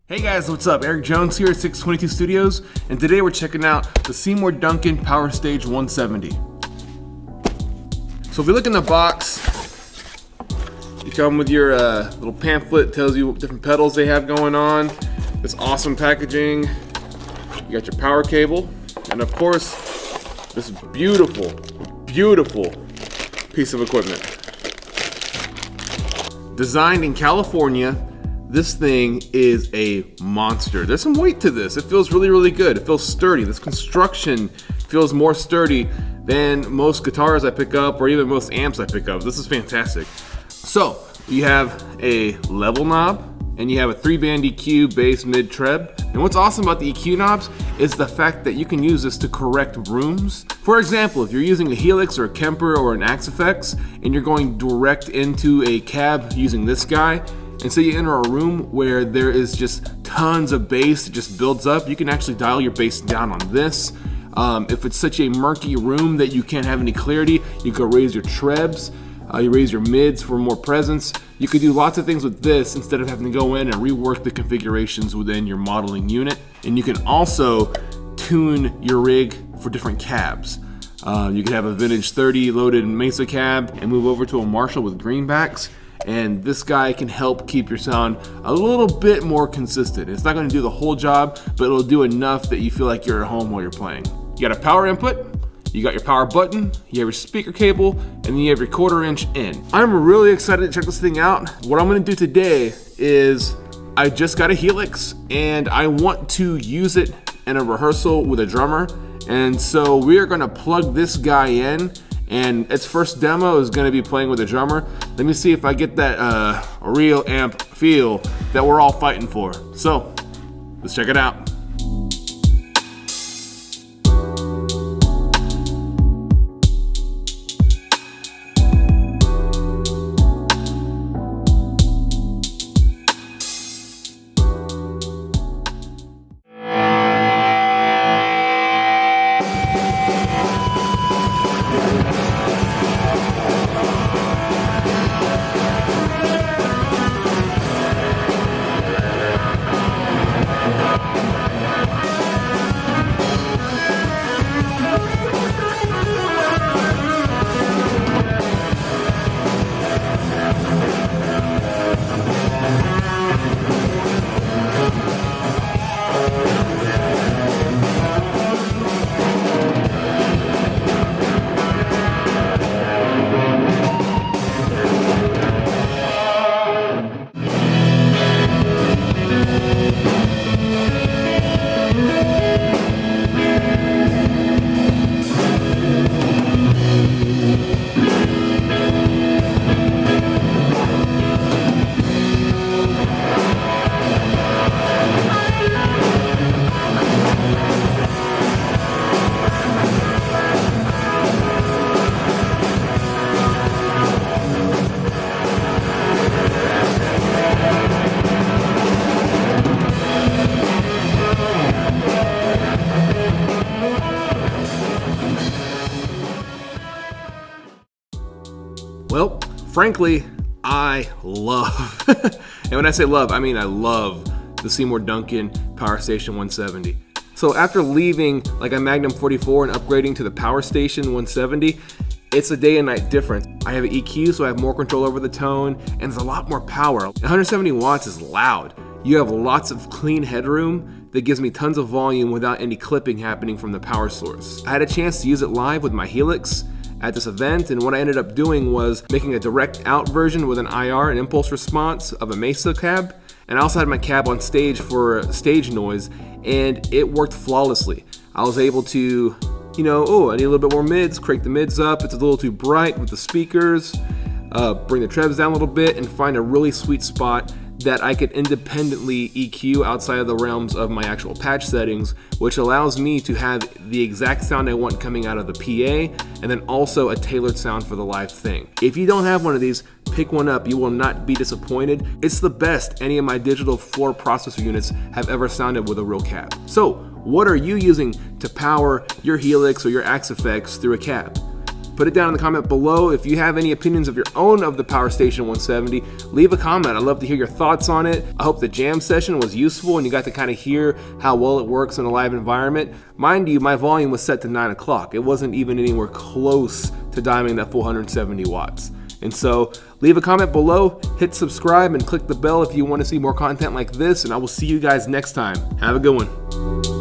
Hey guys, what's up? Eric Jones here at 622 Studios, and today we're checking out the Seymour Duncan PowerStage 170. So if you look in the box, you come with your little pamphlet, tells you what different pedals they have going on. This awesome packaging. You got your power cable, and of course, this beautiful, beautiful piece of equipment. Designed in California, this thing is a monster. There's some weight to this. It feels really, really good. It feels sturdy. This construction feels more sturdy than most guitars I pick up or even most amps I pick up. This is fantastic. So you have a level knob and you have a 3-band EQ, bass, mid, treb. And what's awesome about the EQ knobs is the fact that you can use this to correct rooms. For example, if you're using a Helix or a Kemper or an AXFX and you're going direct into a cab using this guy, and so you enter a room where there is just tons of bass that just builds up, you can actually dial your bass down on this. If it's such a murky room that you can't have any clarity, you can raise your trebs, you raise your mids for more presence. You could do lots of things with this instead of having to go in and rework the configurations within your modeling unit. And you can also tune your rig for different cabs. You could have a vintage 30 loaded Mesa cab and move over to a Marshall with greenbacks. And this guy can help keep your sound a little bit more consistent. It's not going to do the whole job, but it'll do enough that you feel like you're at home while you're playing. You got a power input, you got your power button, you have your speaker cable, and then you have your 1/4-inch in. I'm really excited to check this thing out. What I'm going to do today is I just got a Helix and I want to use it in a rehearsal with a drummer. And so we are going to plug this guy in. And its first demo is going to be playing with a drummer. Let me see if I get that real amp feel that we're all fighting for. So, let's check it out. Well, frankly, I love, and when I say love, I mean I love the Seymour Duncan PowerStation 170. So after leaving like a Magnum 44 and upgrading to the PowerStation 170, it's a day and night difference. I have an EQ, so I have more control over the tone, and there's a lot more power. 170 watts is loud. You have lots of clean headroom that gives me tons of volume without any clipping happening from the power source. I had a chance to use it live with my Helix at this event, and what I ended up doing was making a direct out version with an IR, an impulse response of a Mesa cab, and I also had my cab on stage for stage noise, and it worked flawlessly. I was able to, I need a little bit more mids, crank the mids up, it's a little too bright with the speakers, bring the trebs down a little bit, and find a really sweet spot that I could independently EQ outside of the realms of my actual patch settings, which allows me to have the exact sound I want coming out of the PA, and then also a tailored sound for the live thing. If you don't have one of these, pick one up. You will not be disappointed. It's the best any of my digital 4 processor units have ever sounded with a real cab. So, what are you using to power your Helix or your AXFX through a cab? Put it down in the comment below. If you have any opinions of your own of the PowerStation 170, leave a comment. I'd love to hear your thoughts on it. I hope the jam session was useful and you got to kind of hear how well it works in a live environment. Mind you, my volume was set to 9 o'clock. It wasn't even anywhere close to diming that full 170 watts. And so leave a comment below, hit subscribe, and click the bell if you want to see more content like this, and I will see you guys next time. Have a good one.